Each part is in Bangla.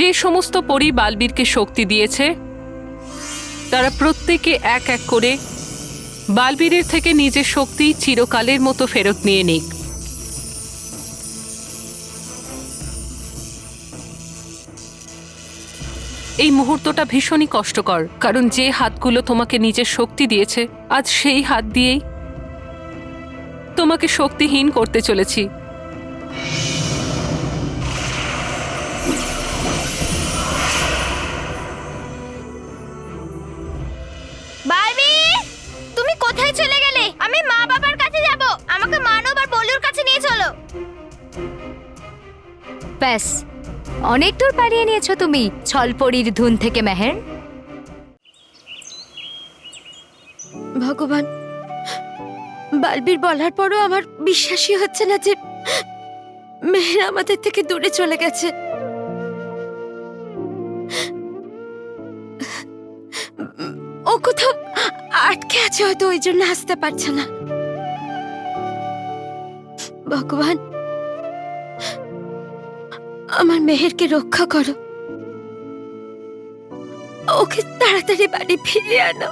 যে সমস্ত পরী বালবীরকে শক্তি দিয়েছে তারা প্রত্যেকে এক এক করে বালবীরের থেকে নিজের শক্তি চিরকালের মতো ফেরত নিয়ে নিক। এই মুহূর্তটা ভীষণই কষ্টকর, কারণ যে হাতগুলো তোমাকে নিজের শক্তি দিয়েছে আজ সেই হাত দিয়েই তোমাকে শক্তিহীন করতে চলেছি। বারবি, তুমি কোথায় চলে গেলে? আমি মা বাবার কাছে যাব। আমাকে মানব আর বলুর কাছে নিয়ে চলো। ব্যাস, অনেক দূর পাড়িয়ে নিয়েছো তুমি ছলপরীর ধুন থেকে মেহের। ভগবান, বালবীর বলার পরও আমার বিশ্বাসই হচ্ছে না যে মেহের আমাদের থেকে দূরে চলে গেছে। ও কোথাও আটকে আছে, হয়তো ওই জন্য আসতে পারছে না। ভগবান, আমার মেহেরকে রক্ষা করো, ওকে তাড়াতাড়ি বাড়ি ফিরিয়ে আনো।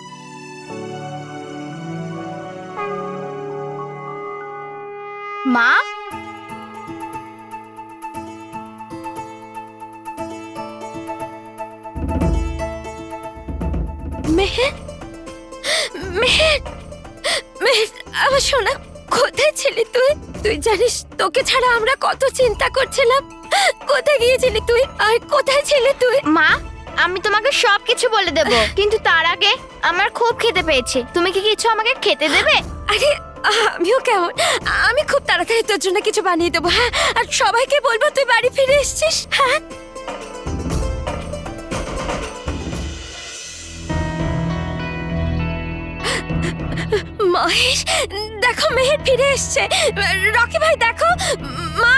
মা, মেহের, মেহের, মেহের, আমার সোনা, কোথায় ছিলি তুই? তুই জানিস তোকে ছাড়া আমরা কত চিন্তা করছিলাম। কোথায় গিয়েছিলি তুই? আর কোথায় ছিলি তুই? মা, আমি তোমাকে সবকিছু বলে দেব, কিন্তু তার আগে আমার খুব খেতে পেয়েছে। তুমি কি কিছু আমাকে খেতে দেবে? আরে আমিও কেমন, আমি খুব তাড়াতাড়ি তোর জন্য কিছু বানিয়ে দেবো। হ্যাঁ, আর সবাইকে বলবো তুই বাড়ি ফিরে এসেছিস। হ্যাঁ, মহেশ, দেখো মেহের ফিরে এসছে। রকি ভাই দেখো, মা,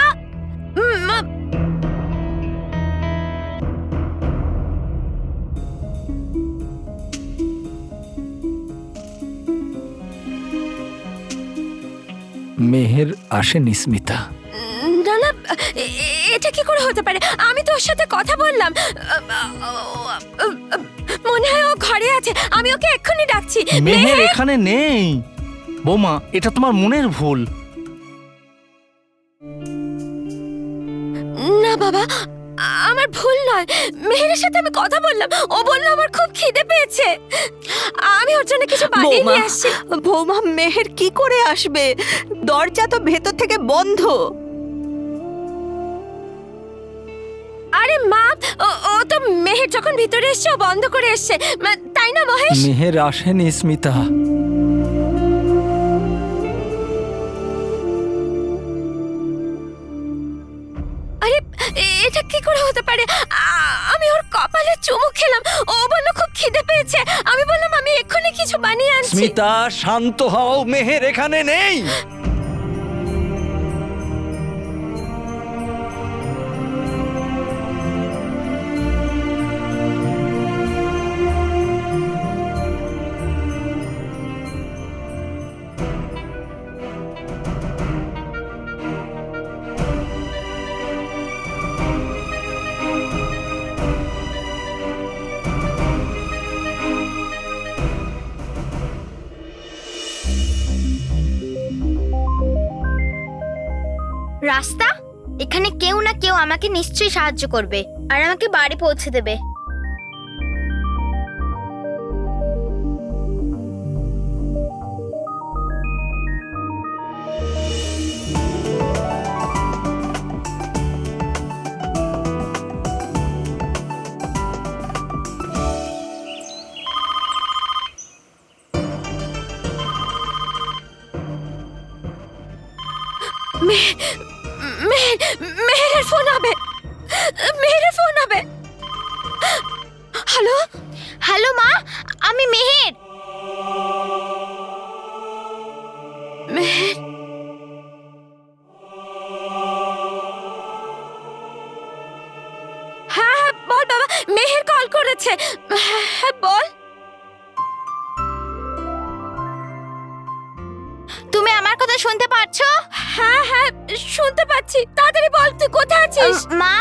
মা, মেহের আসেনি স্মিতা। না না, এটা কি করে হতে পারে? আমি তো ওর সাথে কথা বললাম। মনে হয় ও ঘরে আছে, আমি ওকে এক্ষুনি ডাকছি। মেহের এখানে নেই বৌমা, এটা তোমার মনের ভুল। না বাবা, আমার ভুল নয়। মেহেরের সাথে আমি কথা বললাম, ও বলল আমার খুব খিদে পেয়েছে। আমি ওর জন্য কিছু বানিয়ে নিয়ে আসছি। বৌমা, মেহের কি করে আসবে? দরজা তো ভেতর থেকে বন্ধ। আরে মা, ও তো মেহের যখন ভিতরে এসছে ও বন্ধ করে এসছে, তাই না মহেশ? মেহের আসেনি স্মিতা। আরে এটা কি করে হতে পারে? আমি ওর কপালে চুমু খেলাম, ও বলল খুব খিদে পেয়েছে। আমি বললাম আমি এক্ষুনি কিছু বানিয়ে আনছি। স্মিতা শান্ত হও, মেহের এখানে নেই। রাস্তা, এখানে কেউ না কেউ আমাকে নিশ্চয়ই সাহায্য করবে আর আমাকে বাড়ি পৌঁছে দেবে। মেহেরের ফোন হবে, মেহেরের ফোন হবে। হ্যালো, হ্যালো মা, আমি মেহের। মেহের, হ্যাঁ হ্যাঁ বল বাবা, মেহের কল করেছে। হ্যাঁ বল। তুমি আমার কথা শুনতে পাচ্ছো? হ্যাঁ হ্যাঁ শুনতে পাচ্ছি, তাড়াতাড়ি বল তুই কোথায় আছিস? মা,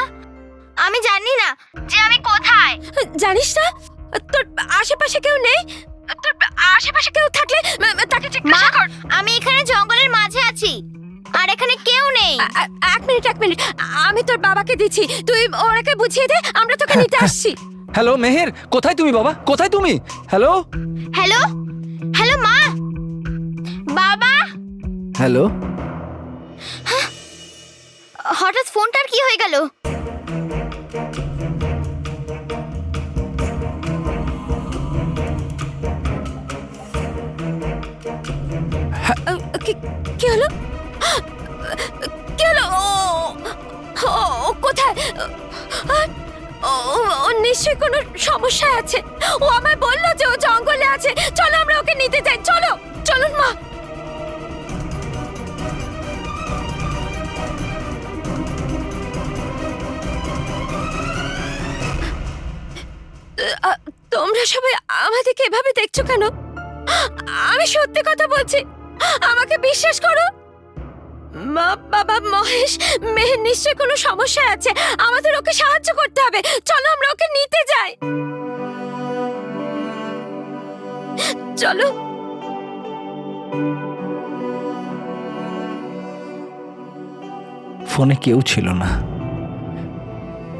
আমি জানি না যে আমি কোথায়। জানিস না তোর আশেপাশে কেউ নেই? তোর আশেপাশে কেউ থাকলে তাকে মা, জিজ্ঞাসা কর। আমি এখানে জঙ্গলের মাঝে আছি আর এখানে কেউ নেই। এক মিনিট, আমি তোর বাবাকে দিচ্ছি, তুই ওরাকে বুঝিয়ে দে, আমরা তোকে নিতে আসছি। হ্যালো মেহের, কোথায় তুমি বাবা? কোথায় তুমি? হ্যালো হ্যালো হ্যালো মা, বাবা। হ্যালো। হঠাৎ ফোনটার কি হয়ে গেল? কি হলো? কি হলো? ও কোথায়? ও নিশ্চয়ই কোনো সমস্যা আছে। ও আমায় বললো যে ও জঙ্গলে আছে। চলো আমরা ওকে নিতে যাই, চলো চলুন মা। তোমরা সবাই আমাদেরকে এভাবে দেখছো কেন? আমি সত্যি কথা বলছি, আমাকে বিশ্বাস করো। মা, বাবা, মহেশ, মেহের নিশ্চয় কোনো সমস্যা আছে, আমাদের ওকে সাহায্য করতে হবে। চলো আমরা ওকে নিতে যাই, চলো। ফোনে কেউ ছিল না,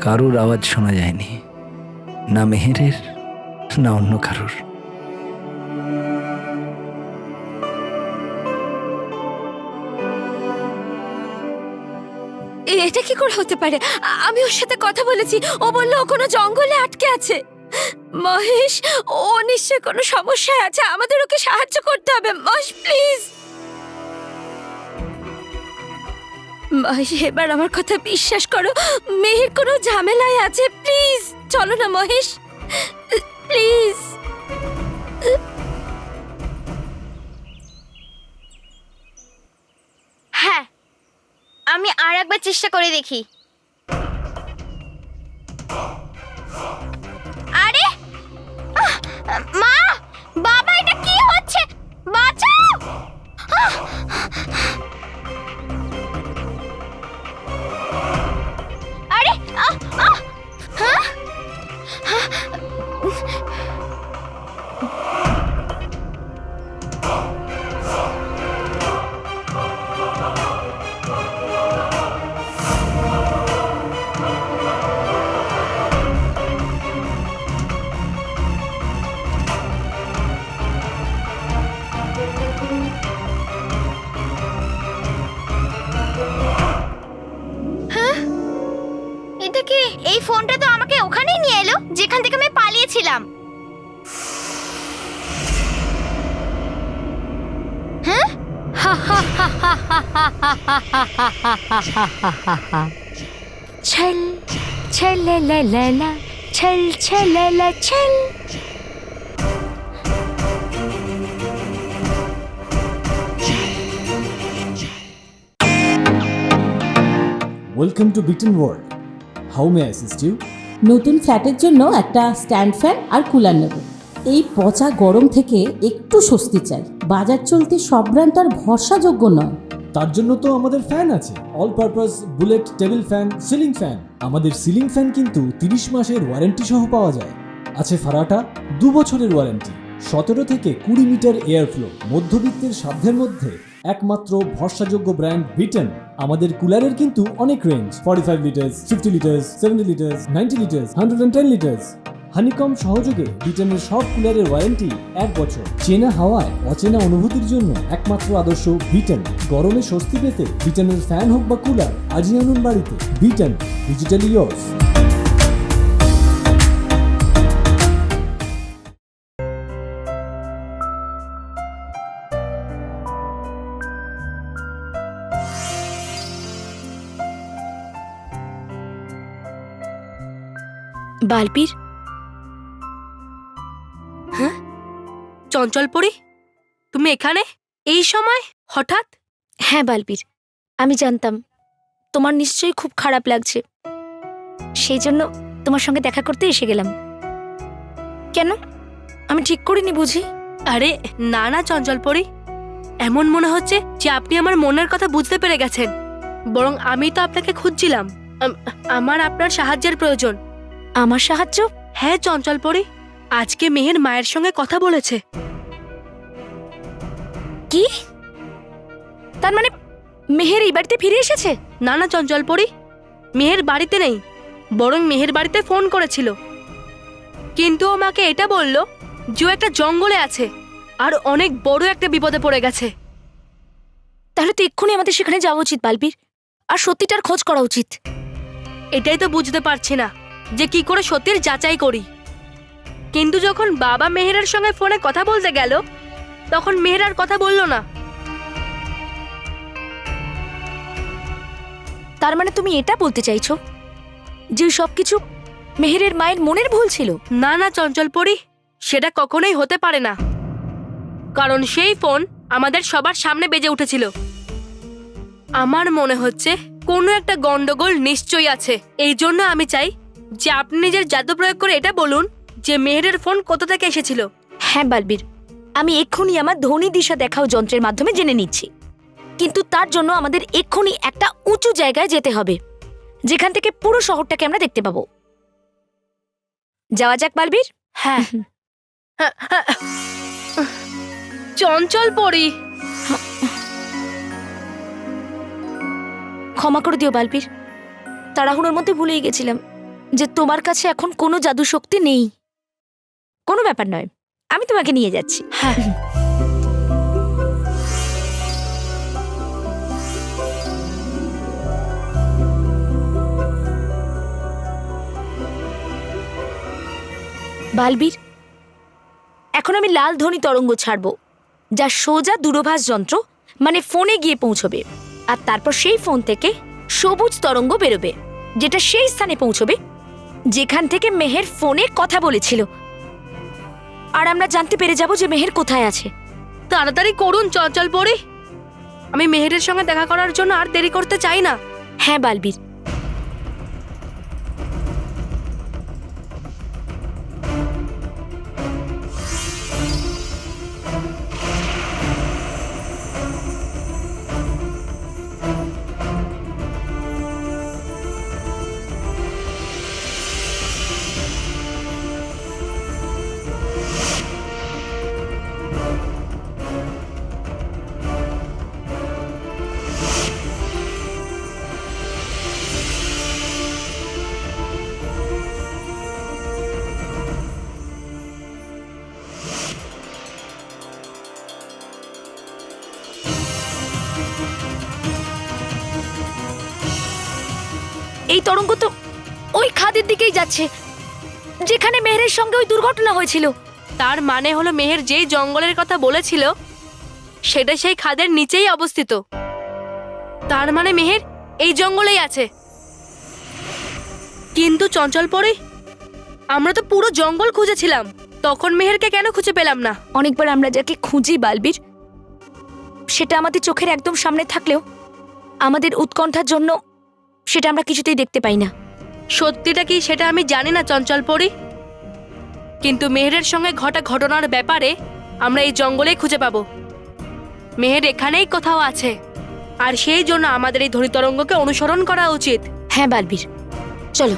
কারুর আওয়াজ শোনা যায়নি, না মেহেরের না অন্য কারুর। এটা কি করে হতে পারে? আমি ওর সাথে কথা বলেছি, ও বললো ও কোনো জঙ্গলে আটকে আছে। মহেশ, ও নিশ্চয় কোনো সমস্যায় আছে, আমাদের ওকে সাহায্য করতে হবে। মহেশ প্লিজ, মহেশ এবার আমার কথা বিশ্বাস করো, মেহের কোনো ঝামেলায় আছে। প্লিজ চলো না মহেশ, প্লিজ। হ্যাঁ, আমি আর একবার চেষ্টা করে দেখি। আরে মা, বাবা, এটা কি হচ্ছে? বাঁচাও! আরে হ্যাঁ? এটা কি? এই ফোনটা তো আমাকে ওখানেই নিয়ে এলো যেখান থেকে আমি পালিয়েছিলাম। হ্যাঁ? ছল ছললা ছল ছললা ছল। Welcome to Beaten World. How may I assist you? নতুন ফ্ল্যাটের জন্য একটা স্ট্যান্ড ফ্যান আর কুলার নেব। এই পচা গরম থেকে একটু স্বস্তি চাই। বাজার চলতে সব ব্র্যান্ড আর ভরসাযোগ্য নয়। তার জন্য তো আমাদের ফ্যান আছে, all purpose bullet table fan, ceiling fan. আমাদের সিলিং ফ্যান কিন্তু 30 মাসের ওয়ারেন্টি সহ পাওয়া যায়। আছে ফারাটা 2 বছরের ওয়ারেন্টি, 17 থেকে 20 মিটার এয়ার ফ্লো, মধ্যবিত্তের সাধ্যের মধ্যে একমাত্র ভরসাযোগ্য ব্র্যান্ড বিটেন। আমাদের কুলারের কিন্তু অনেক range, 45 litres, 50 litres, 70 litres, 90 litres, 110 litres. Honeycomb সহযোগে বিটেনের সব কুলারের ওয়ারেন্টি 1 বছর। চেনা হাওয়ায় অচেনা অনুভূতির জন্য একমাত্র আদর্শ বিটেন। গরমে স্বস্তি পেতে বিটেনের ফ্যান হোক বা কুলার, আজই আনুন বাড়িতে। Beaten, digitally yours. বালবীর, হ্যাঁ চঞ্চলপুরি, তুমি এখানে এই সময় হঠাৎ? হ্যাঁ বালবীর, আমি জানতাম তোমার নিশ্চয়ই খুব খারাপ লাগছে, সেই জন্য তোমার সঙ্গে দেখা করতে এসে গেলাম। কেন, আমি ঠিক করিনি বুঝি? আরে না না চঞ্চলপুরি, এমন মনে হচ্ছে যে আপনি আমার মনের কথা বুঝতে পেরে গেছেন। বরং আমি তো আপনাকে খুঁজছিলাম। আমার আপনার সাহায্যের প্রয়োজন। আমার সাহায্য? হ্যাঁ চঞ্চল পরি, আজকে মেহের মায়ের সঙ্গে কথা বলেছে। কি? তার মানে মেহের এই বাড়িতে ফিরে এসেছে? না না চঞ্চল পরি, মেহের বাড়িতে নেই, বরং মেহের বাড়িতে ফোন করেছিল, কিন্তু ও মাকে এটা বলল যে ও একটা জঙ্গলে আছে আর অনেক বড় একটা বিপদে পড়ে গেছে। তাহলে তো এক্ষুনি আমাদের সেখানে যাওয়া উচিত বালবীর, আর সত্যিটার খোঁজ করা উচিত। এটাই তো বুঝতে পারছি না যে কি করে সত্যির যাচাই করি। কিন্তু যখন বাবা মেহেরের সঙ্গে ফোনে কথা বলতে গেল, তখন মেহের আর কথা বলল না। তার মানে তুমি এটা বলতে চাইছো যে সবকিছু মেহেরের মায়ের মনের ভুল ছিল? না না চঞ্চল পরি, সেটা কখনোই হতে পারে না, কারণ সেই ফোন আমাদের সবার সামনে বেজে উঠেছিল। আমার মনে হচ্ছে কোনো একটা গন্ডগোল নিশ্চয়ই আছে। এই জন্য আমি চাই যে আপনি নিজের জাদু প্রয়োগ করে এটা বলুন যে মেহেরের ফোন কোথা থেকে এসেছিল। হ্যাঁ বালবীর, আমি এক্ষুনি আমার ধ্বনি দিশা দেখাও যন্ত্রের মাধ্যমে জেনে নিচ্ছি, কিন্তু তার জন্য আমাদের এক্ষুনি একটা উঁচু জায়গায় যেতে হবে, যেখান থেকে পুরো শহরটাকে আমরা দেখতে পাবো। যাওয়া যাক বালবীর? হ্যাঁ। চঞ্চল পরি, ক্ষমা করে দিও বালবীর, তাড়াহুড়োর মধ্যে ভুলেই গেছিলাম যে তোমার কাছে এখন কোনো জাদু শক্তি নেই। কোনো ব্যাপার নয়, আমি তোমাকে নিয়ে যাচ্ছি। হ্যাঁ। বালবীর, এখন আমি লাল ধ্বনি তরঙ্গ ছাড়ব, যা সোজা দূরভাষ যন্ত্র মানে ফোনে গিয়ে পৌঁছবে, আর তারপর সেই ফোন থেকে সবুজ তরঙ্গ বেরোবে, যেটা সেই স্থানে পৌঁছবে যেখান থেকে মেহের ফোনে কথা বলেছিল, আর আমরা জানতে পেরে যাব যে মেহের কোথায় আছে। তাড়াতাড়ি করুন চঞ্চল পরি, আমি মেহেরের সঙ্গে দেখা করার জন্য আর দেরি করতে চাই না। হ্যাঁ বালবীর। এই তরঙ্গ তো ওই খাদের দিকেই যাচ্ছে যেখানে মেহেরের সঙ্গে ওই দুর্ঘটনা হয়েছিল। তার মানে হলো মেহের যেই জঙ্গলের কথা বলেছিল সেটা সেই খাদের নিচেই অবস্থিত। তার মানে মেহের এই জঙ্গলেই আছে। কিন্তু চঞ্চল পরি, আমরা তো পুরো জঙ্গল খুঁজেছিলাম, তখন মেহেরকে কেন খুঁজে পেলাম না? অনেকবার আমরা যাকে খুঁজি বালবীর, সেটা আমাদের চোখের একদম সামনে থাকলেও আমাদের উৎকণ্ঠার জন্য সেটা আমরা কিছুতেই দেখতে পাই না। সত্যিটা কি সেটা আমি জানি না চঞ্চল পরি, কিন্তু মেহেরের সঙ্গে ঘটা ঘটনার ব্যাপারে আমরা এই জঙ্গলেই খুঁজে পাবো। মেহের এখানেই কোথাও আছে, আর সেই জন্য আমাদের এই ধ্বনি তরঙ্গকে অনুসরণ করা উচিত। হ্যাঁ বালবীর, চলো।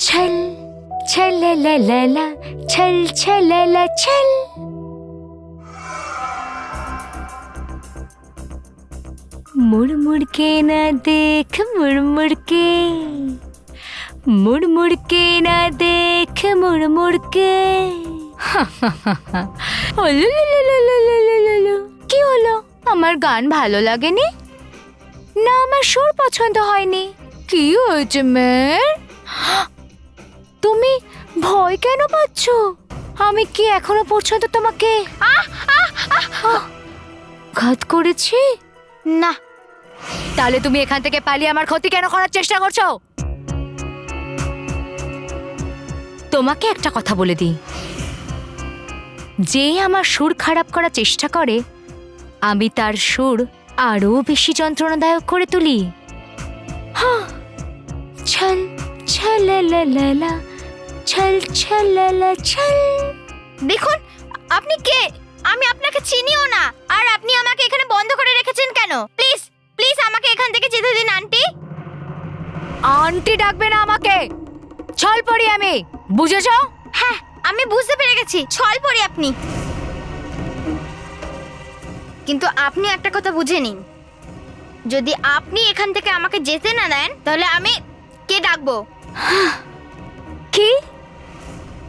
ছল ছললা ছল ছললা ছল। मुड़ मुड़ के ना देख, मुड़ मुड़ के, मुड़ मुड़ के ना देख, मुड़ मुड़ के। কি হলো? আমার গান ভালো লাগেনি না আমার সুর পছন্দ হয়নি? কি হয়েছে মেয়ের? তুমি ভয় কেন পাচ্ছ? আমি কি এখনো পর্যন্ত তোমাকে ঘাত করেছি? না। তাহলে তুমি এখান থেকে পালিয়ে আমার ক্ষতি কেন করার চেষ্টা করছো? তোমাকে একটা কথা বলে দিই, যে আমার সুর খারাপ করার চেষ্টা করে আমি তার সুর আরো বেশি যন্ত্রণাদায়ক করে তুলি। ছল ছললা ছল ছললা ছল। দেখুন, আপনি কে? আমি আপনাকে চিনিও না, আর আপনি আমাকে এখানে বন্ধ করে রেখেছেন কেন? প্লিজ প্লিজ আমাকে এখান থেকে যেতে দিন আন্টি। আন্টি ডাকবে না আমাকে, ছল পড়ি আমি, বুঝেছো? হ্যাঁ আমি বুঝতে পেরে গেছি, ছল পড়ি আপনি। কিন্তু আপনি একটা কথা বুঝে নিন, যদি আপনি এখান থেকে আমাকে যেতে না দেন তাহলে আমি কে ডাকবো? কি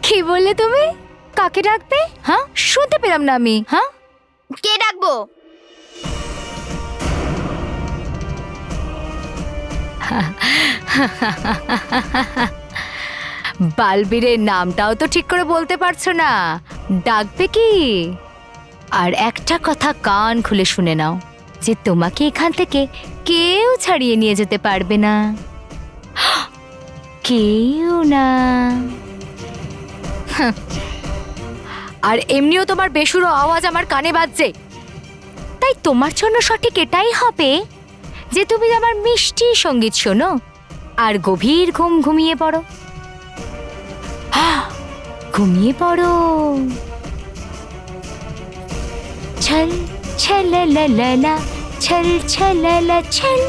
কি বললে তুমি? কাকে ডাকবে? হ্যাঁ, শুনতে পেলাম না আমি। হ্যাঁ, কে ডাকবো? বালবীরের নামটাও তো ঠিক করে বলতে পারছো না, ডাকবে কি? আর একটা কথা কান খুলে শুনে নাও, যে তোমাকে এখান থেকে কেউ ছাড়িয়ে নিয়ে যেতে পারবে না, কেউ না। হাহ। আর এমনিও তোমার বেসুরো আওয়াজ আমার কানে বাজছে, তাই তোমার জন্য সঠিক এটাই হবে যে তুমি আমার মিষ্টি সঙ্গীত শোনো আর গভীর ঘুম ঘুমিয়ে পড়ো। ঘুমিয়ে পড়ো। ছল ছললা ছল ছললা ছল।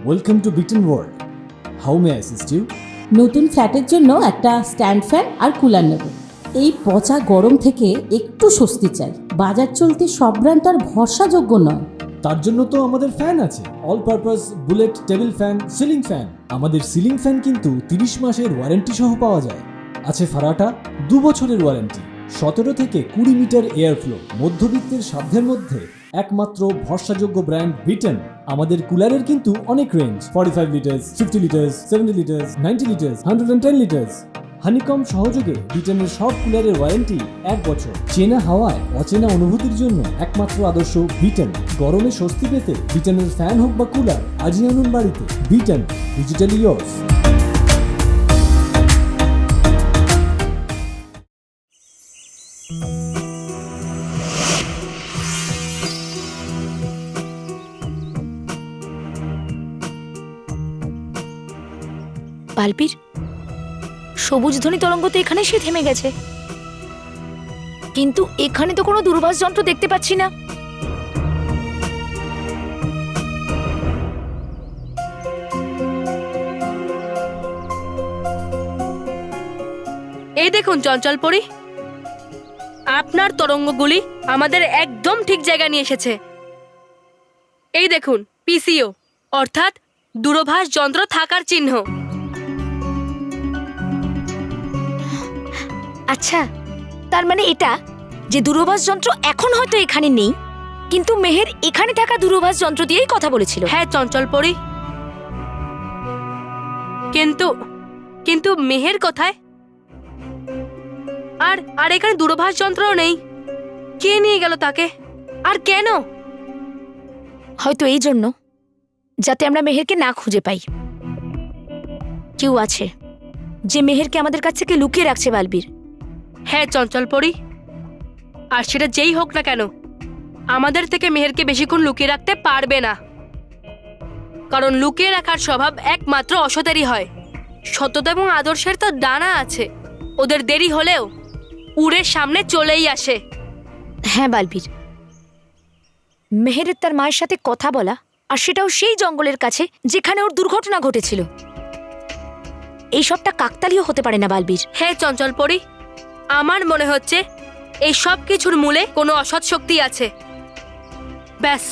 Welcome to Bitten world, how may I assist you? নতুন ফ্ল্যাটের জন্য একটা স্ট্যান্ড ফ্যান আর কুলার নেব। এই পচা গরম থেকে একটু স্বস্তি চাই। বাজার চলতে সব ব্র্যান্ড আর ভরসাযোগ্য নয়। তার জন্য তো আমাদের ফ্যান আছে, all purpose bullet table fan, ceiling fan. আমাদের সিলিং ফ্যান কিন্তু 30 মাসের ওয়ারেন্টি সহ পাওয়া যায়। আছে ফারাটা 2 বছরের ওয়ারেন্টি, 17 থেকে 20 মিটার এয়ার ফ্লো, মধ্যবিত্তের সাধ্যের মধ্যে একমাত্র ভরসাযোগ্য ব্র্যান্ড বিটেন। আমাদের কুলারের কিন্তু অনেক range, 45 litres, 50 litres, 70 litres, 90 litres, 110 litres. Honeycomb সহযোগে বিটেনের সব কুলারের ওয়ারেন্টি 1 বছর। চেনা হাওয়ায় অচেনা অনুভূতির জন্য একমাত্র আদর্শ বিটেন। গরমে স্বস্তি পেতে বিটেনের ফ্যান হোক বা কুলার, আজই আনুন বাড়িতে। Beaten, digitally years. বালবীর, সবুজ ধ্বনি তরঙ্গ তো এখানে সে থেমে গেছে, কিন্তু এখানে তো কোনো দূরভাষ যন্ত্র দেখতে পাচ্ছি না। এই দেখুন চঞ্চল পরি, আপনার তরঙ্গগুলি আমাদের একদম ঠিক জায়গা নিয়ে এসেছে। এই দেখুন পিসিও, অর্থাৎ দূরভাষ যন্ত্র থাকার চিহ্ন। আচ্ছা, তার মানে এটা যে দূরভাষ যন্ত্র এখন হয়তো এখানে নেই, কিন্তু মেহের এখানে থাকা দূরভাষ যন্ত্র দিয়েই কথা বলেছিল। হ্যাঁ চঞ্চল পরি, কিন্তু কিন্তু মেহের কোথায়? আর আর এখানে দূরভাষ যন্ত্রও নেই। কে নিয়ে গেল তাকে, আর কেন? হয়তো এই জন্য, যাতে আমরা মেহেরকে না খুঁজে পাই। কেউ আছে যে মেহেরকে আমাদের কাছ থেকে লুকিয়ে রাখছে বালবীর। হ্যাঁ চঞ্চল পরি, আর সেটা যেই হোক না কেন, আমাদের থেকে মেহেরকে বেশিক্ষণ লুকিয়ে রাখতে পারবে না। কারণ লুকিয়ে রাখার স্বভাব একমাত্র অসতেরই হয়। সততা এবং আদর্শের তো ডানা আছে, ওদের দেরি হলেও উড়ে সামনে চলেই আসে। হ্যাঁ বালবীর, মেহেরের তার মায়ের সাথে কথা বলা, আর সেটাও সেই জঙ্গলের কাছে যেখানে ওর দুর্ঘটনা ঘটেছিল, এই সবটা কাকতালীয় হতে পারে না বালবীর। হ্যাঁ চঞ্চল পরি, আমার মনে হচ্ছে এই সব কিছুর মূলে কোনো অসৎ শক্তি আছে। ব্যাস,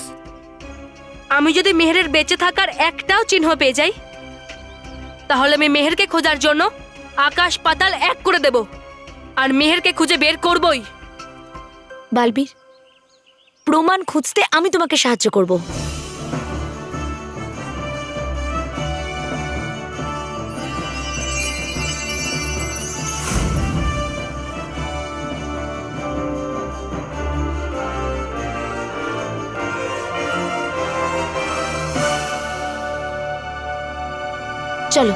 আমি যদি মেহেরের বেঁচে থাকার একটাও চিহ্ন পেয়ে যাই, তাহলে আমি মেহেরকে খোঁজার জন্য আকাশ পাতাল এক করে দেব, আর মেহেরকে খুঁজে বের করবই। বালবীর, প্রমাণ খুঁজতে আমি তোমাকে সাহায্য করব। চলো।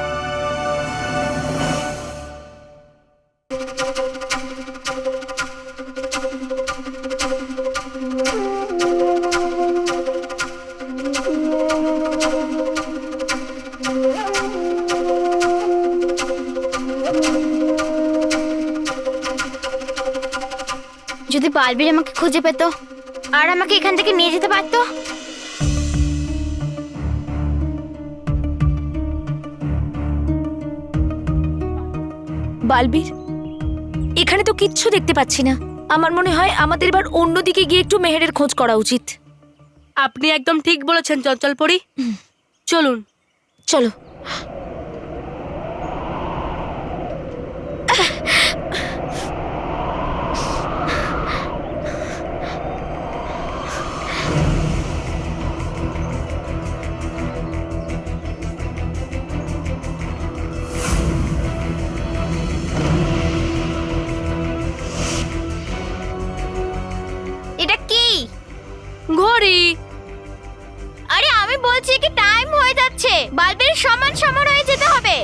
যদি বালবীর আমাকে খুঁজে পেত আর আমাকে এখান থেকে নিয়ে যেতে পারতো। বালবীর, এখানে তো কিচ্ছু দেখতে পাচ্ছি না। আমার মনে হয় আমাদের এবার অন্যদিকে গিয়ে একটু মেহেরের খোঁজ করা উচিত। আপনি একদম ঠিক বলেছেন চঞ্চল পরি। চলুন। চলো। এটা কি? ঘড়ি। আরে আমি বলছি কি টাইম হয়ে যাচ্ছে, বালবীর সমান হয়ে যেতে হবে।